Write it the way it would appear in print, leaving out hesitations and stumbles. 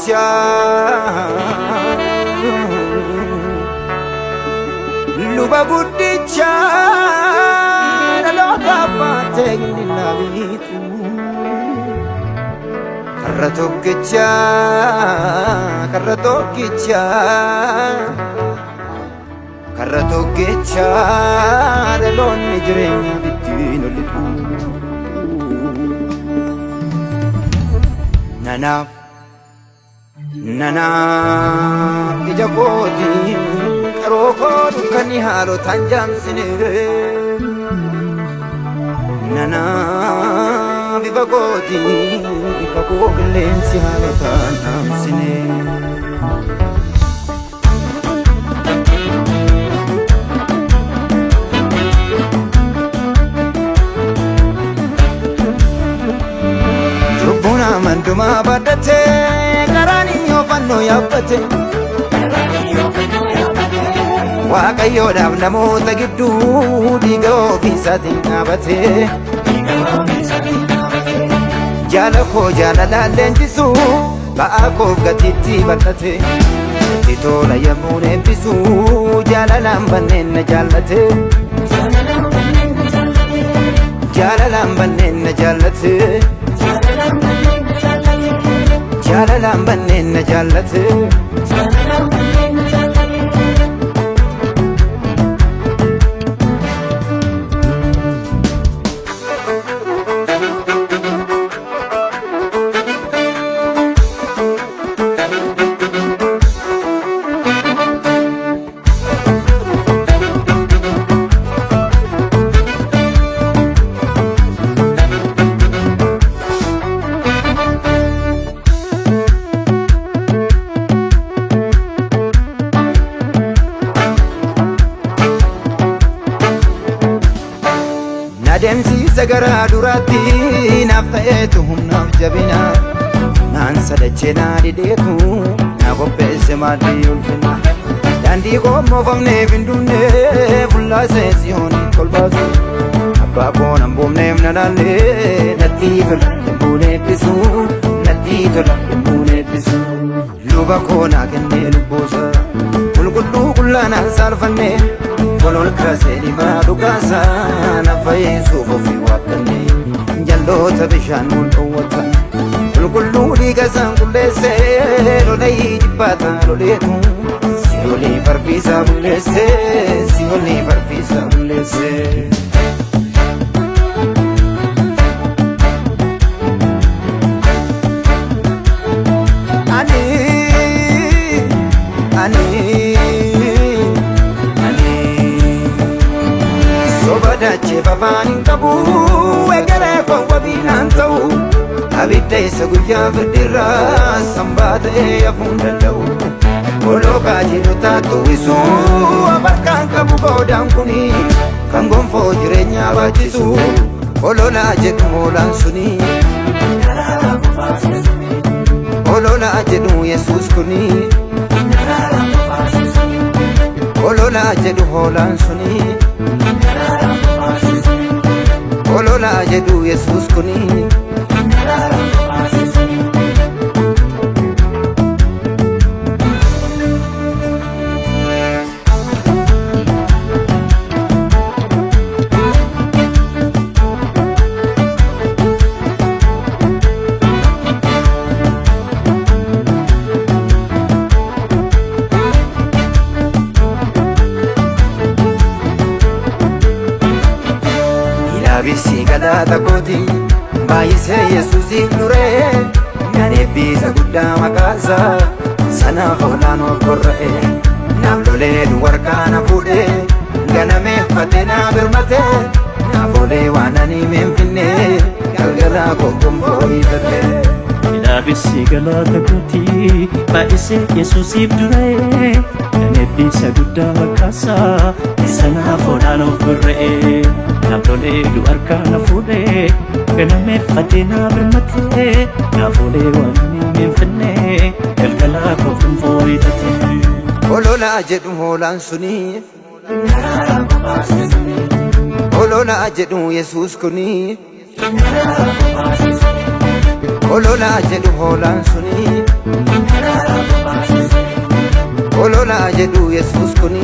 guddicha luba guddicha dhaloota baatee inni laabitu karra tokkicha karra tokkicha karra tokkicha dhaloonni jireenya bittiin olitu nanaaf ija kooti qaroo koo dukkani haalotaan jaamsine nanaaf ifa kooti ifa koo qilleensi haalotaan dhaamsine manduma badate karani ofanno yabbate waaqayyo dhaaf namoota gidduu dhiiga ofiisaatiin dhaabate jaala koo jaalalaan leenjisu ba'aa koof gatiitti bal'ate itti tola yemmuun eebbisu jaalalaan banneen na jaallate jaalalaan banneen na jaallate jaalalaan banneen na jaallate Adeemsiisa garaa duraatti naaf ta'eetu humnaaf jabina naan sadachee naa didheetu naa qopheesse maaddii ulfina daandii qoommoofamneef hin duunne fullaasee sihoonii kolbaasu abbaa koon hamboomneef na laallee natti tola yemmuun eebbisu natti tola yemmuun eebbisu luba koo naa kennee lubboosa qulqulluu qullaanaan saalfannee Kolol kaasee maa dhugaasa na fayyisuuf ofii waaqanne jalloota bishaan mul'uwwata qulqulluu dhiiga isaan qulleessee lolayii jibbaata loleetu si olii farfiisaa bulleessee si olii farfiisaa bulleessee. Dache bafaan qabu egeree koo wabiinaan ta'u abidda isa guyyaa firdirraa sambaa ta'ee hafuun danda'u olookaa jedhu taattu isu abarkaan qabu qoodaan kuni kan gonfoo jireenyaa baachisu ololaa jedhu moolaan suni ololaa jedhu yesuus kuni ololaa jedhu hoolaan suni ololaa jedhu yesuus kuni Bisi galata kooti baay'isee yesuusiif nuree nan eebbisa guddaa maqaasa sanaaf oolaan of gorra'e naaf lolee nu warqaana fuudhee ganameeffatee naa birmate naaf oolee waan ani meenfinne galgalaa gonfoo hiitate. Bisi galata kooti baay'isee yesuusiif nuree nan eebbisa guddaa maqaasa sanaaf oolaan of gorra'e. Naafoolee dubarkaan fuudhee ganameeffatee naa birmatee naafoolee waan hin finnee galgalaa koofin fooyyatee. Ololaa jedhu hoolaan suni ololaa jedhu yesuus kuni ololaa jedhu hoolaan suni jedhu Yesuus kuni